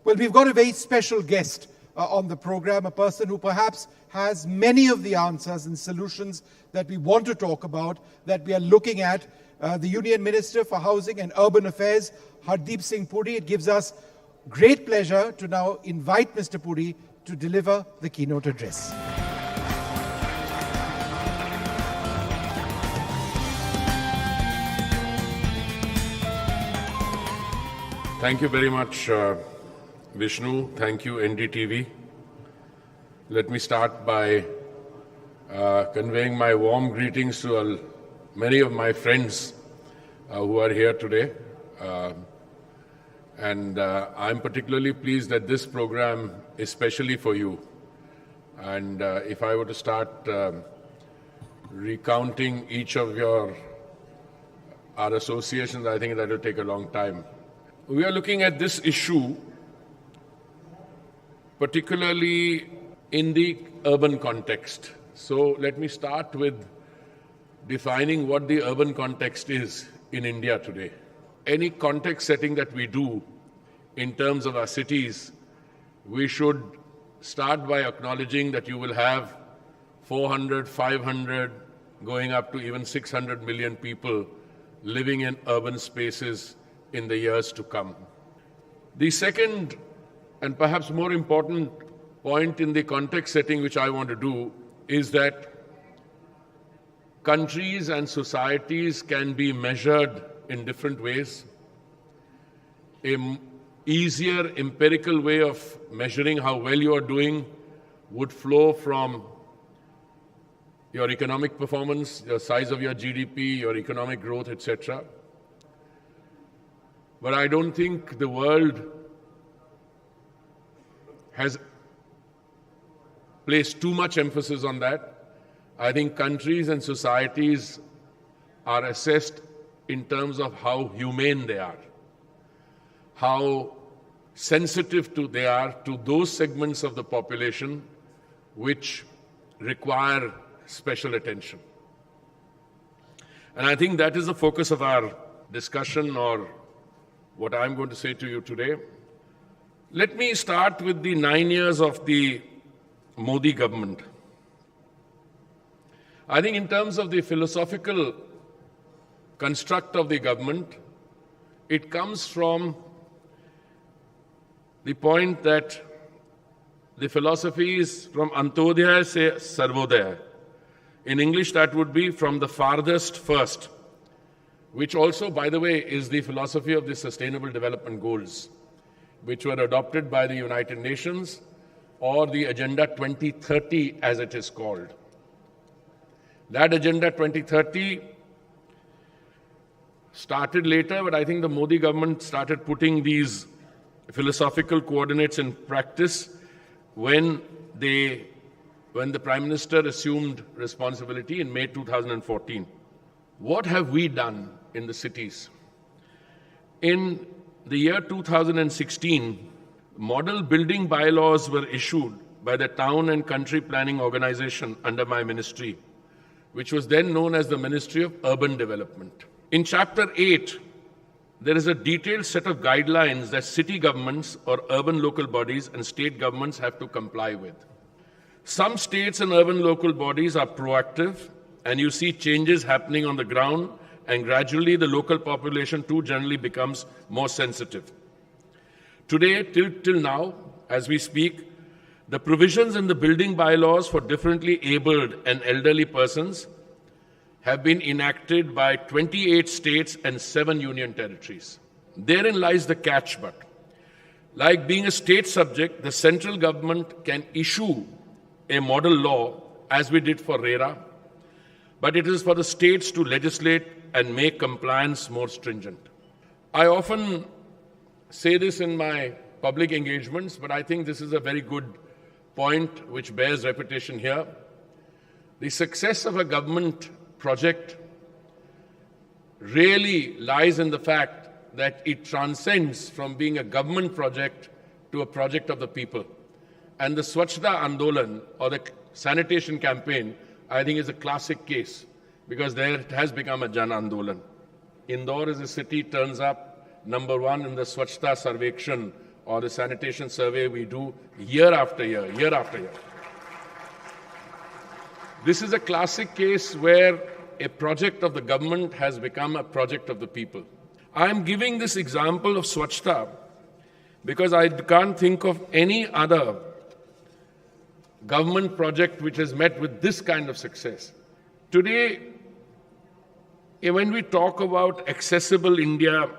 Well, we've got a very special guest on the program, a person who perhaps has many of the answers and solutions that we want to talk about, that we are looking at, the Union Minister for Housing and Urban Affairs, Hardeep Singh Puri. It gives us great pleasure to now invite Mr. Puri to deliver the keynote address. Thank you very much, Vishnu. Thank you, NDTV. Let me start by conveying my warm greetings to many of my friends who are here today. I'm particularly pleased that this program is specially for you. And if I were to start recounting each of our associations, I think that will take a long time. We are looking at this issue particularly in the urban context. So let me start with defining what the urban context is in India today. Any context setting that we do in terms of our cities, we should start by acknowledging that you will have 400, 500, going up to even 600 million people living in urban spaces in the years to come. The second and perhaps more important point in the context setting which I want to do is that countries and societies can be measured in different ways. An easier empirical way of measuring how well you are doing would flow from your economic performance, the size of your GDP, your economic growth, etc. But I don't think the world has placed too much emphasis on that. I think countries and societies are assessed in terms of how humane they are, how sensitive they are to those segments of the population which require special attention. And I think that is the focus of our discussion, or what I'm going to say to you today. Let me start with the 9 years of the Modi government. I think in terms of the philosophical construct of the government, it comes from the point that the philosophy is from Antodaya se Sarvodaya. In English, that would be from the farthest first, which also, by the way, is the philosophy of the Sustainable Development Goals, which were adopted by the United Nations, or the Agenda 2030 as it is called. That Agenda 2030 started later, but I think the Modi government started putting these philosophical coordinates in practice when the Prime Minister assumed responsibility in May 2014. What have we done in the cities? In the year 2016, model building bylaws were issued by the Town and Country Planning Organization under my ministry, which was then known as the Ministry of Urban Development. In Chapter 8, there is a detailed set of guidelines that city governments or urban local bodies and state governments have to comply with. Some states and urban local bodies are proactive, and you see changes happening on the ground, and gradually the local population too generally becomes more sensitive. Today, till now, as we speak, the provisions in the building bylaws for differently abled and elderly persons have been enacted by 28 states and 7 union territories. Therein lies the catch, but like being a state subject, the central government can issue a model law, as we did for RERA, but it is for the states to legislate and make compliance more stringent. I often say this in my public engagements, but I think this is a very good point which bears repetition here. The success of a government project really lies in the fact that it transcends from being a government project to a project of the people. And the Swachhta Andolan, or the sanitation campaign, I think is a classic case, because there it has become a Jan Andolan. Indore as a city turns up number 1 in the Swachhta Sarvekshan or the sanitation survey we do year after year, year after year. This is a classic case where a project of the government has become a project of the people. I am giving this example of Swachhta because I can't think of any other government project which has met with this kind of success. Today, when we talk about Accessible India,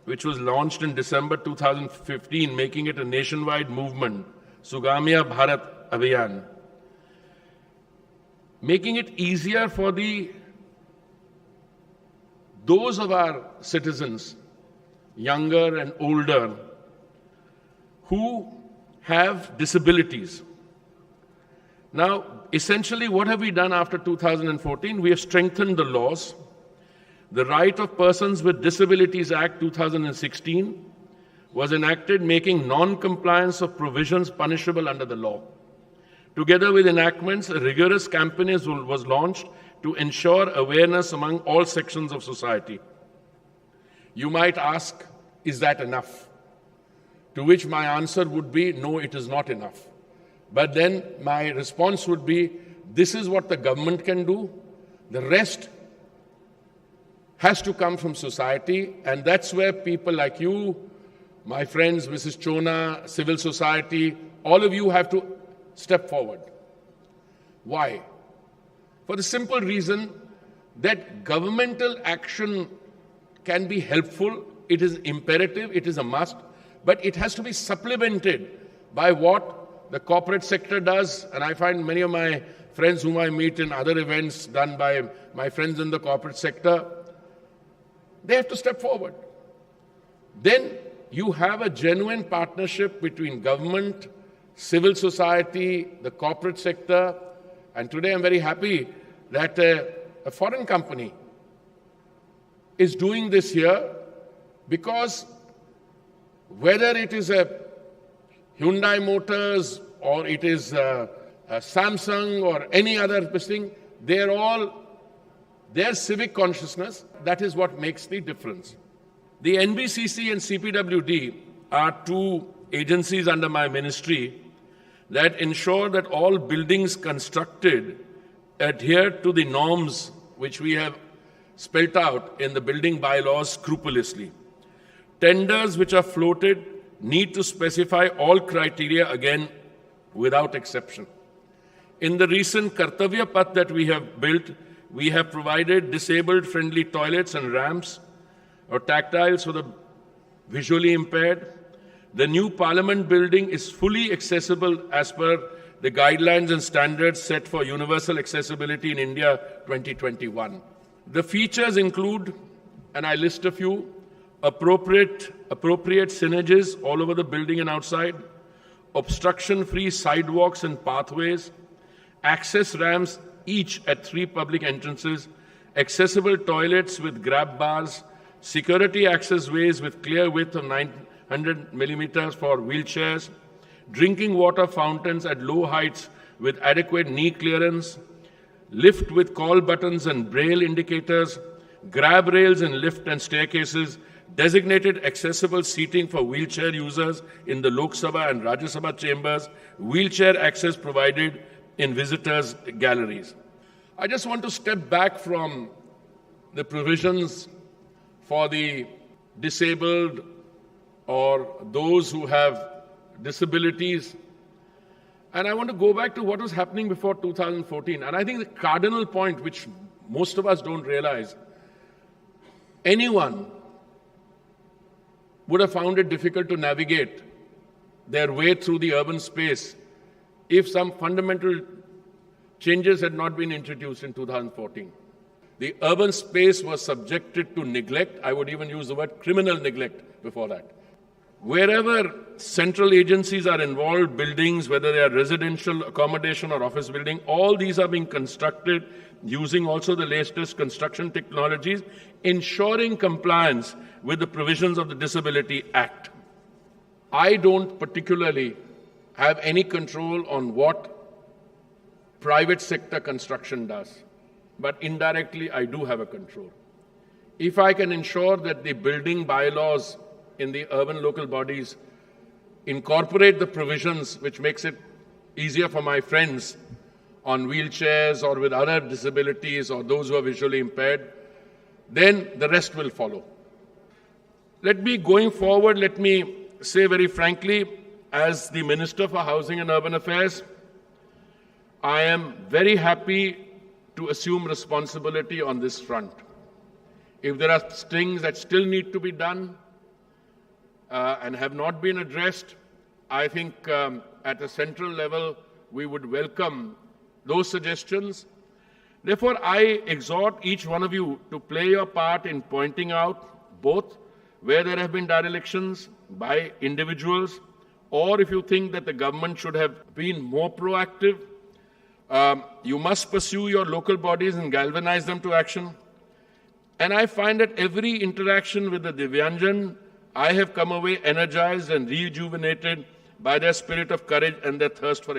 which was launched in December 2015, making it a nationwide movement, Sugamya Bharat Abhiyan, making it easier for those of our citizens, younger and older, who have disabilities. Now, essentially, what have we done after 2014? We have strengthened the laws. The Right of Persons with Disabilities Act 2016 was enacted, making non-compliance of provisions punishable under the law. Together with enactments, a rigorous campaign was launched to ensure awareness among all sections of society. You might ask, is that enough? To which my answer would be, no, it is not enough. But then my response would be, this is what the government can do. The rest has to come from society, and that's where people like you, my friends, Mrs. Chona, civil society, all of you have to step forward. Why? For the simple reason that governmental action can be helpful, it is imperative, it is a must, but it has to be supplemented by what the corporate sector does, and I find many of my friends whom I meet in other events done by my friends in the corporate sector, they have to step forward. Then you have a genuine partnership between government, civil society, the corporate sector, and today I'm very happy that a foreign company is doing this here because whether it is a Hyundai Motors or it is a Samsung or any other thing, their civic consciousness, that is what makes the difference. The NBCC and CPWD are two agencies under my ministry that ensure that all buildings constructed adhere to the norms which we have spelt out in the building bylaws scrupulously. Tenders which are floated need to specify all criteria again without exception. In the recent Kartavya Path that we have built, we have provided disabled-friendly toilets and ramps or tactiles for the visually impaired. The new Parliament building is fully accessible as per the guidelines and standards set for universal accessibility in India 2021. The features include, and I list a few, appropriate synergies all over the building and outside, obstruction-free sidewalks and pathways, access ramps each at 3 public entrances, accessible toilets with grab bars, security access ways with clear width of 900 millimeters for wheelchairs, drinking water fountains at low heights with adequate knee clearance, lift with call buttons and braille indicators, grab rails in lift and staircases, designated accessible seating for wheelchair users in the Lok Sabha and Rajya Sabha chambers, wheelchair access provided in visitors' galleries. I just want to step back from the provisions for the disabled or those who have disabilities, and I want to go back to what was happening before 2014. And I think the cardinal point, which most of us don't realize, anyone would have found it difficult to navigate their way through the urban space if some fundamental changes had not been introduced in 2014. The urban space was subjected to neglect. I would even use the word criminal neglect before that. Wherever central agencies are involved, buildings, whether they are residential, accommodation or office building, all these are being constructed using also the latest construction technologies, ensuring compliance with the provisions of the Disability Act. I don't particularly have any control on what private sector construction does, but indirectly I do have a control. If I can ensure that the building bylaws in the urban local bodies incorporate the provisions which makes it easier for my friends on wheelchairs or with other disabilities or those who are visually impaired, then the rest will follow. Going forward, let me say very frankly, as the Minister for Housing and Urban Affairs, I am very happy to assume responsibility on this front. If there are things that still need to be done and have not been addressed, I think at a central level, we would welcome those suggestions. Therefore, I exhort each one of you to play your part in pointing out both where there have been derelictions by individuals, or if you think that the government should have been more proactive, you must pursue your local bodies and galvanize them to action. And I find that every interaction with the Divyanjan, I have come away energized and rejuvenated by their spirit of courage and their thirst for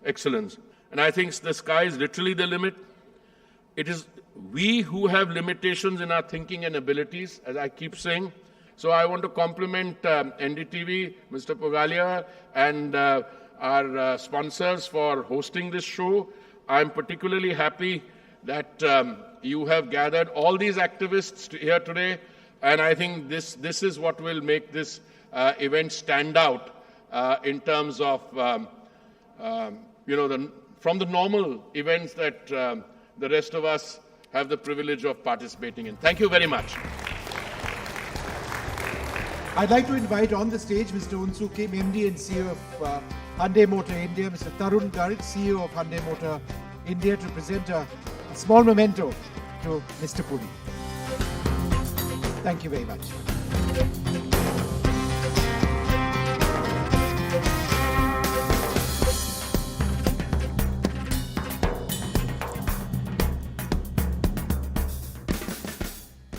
excellence. And I think the sky is literally the limit. It is we who have limitations in our thinking and abilities, as I keep saying. So I want to compliment NDTV, Mr. Pogalia, and our sponsors for hosting this show. I'm particularly happy that you have gathered all these activists here today, and I think this is what will make this event stand out in terms of, from the normal events that the rest of us have the privilege of participating in. Thank you very much. I'd like to invite on the stage Mr. Unsu Kim, MD and CEO of Hyundai Motor India, Mr. Tarun Garg, CEO of Hyundai Motor India, to present a small memento to Mr. Puri. Thank you very much.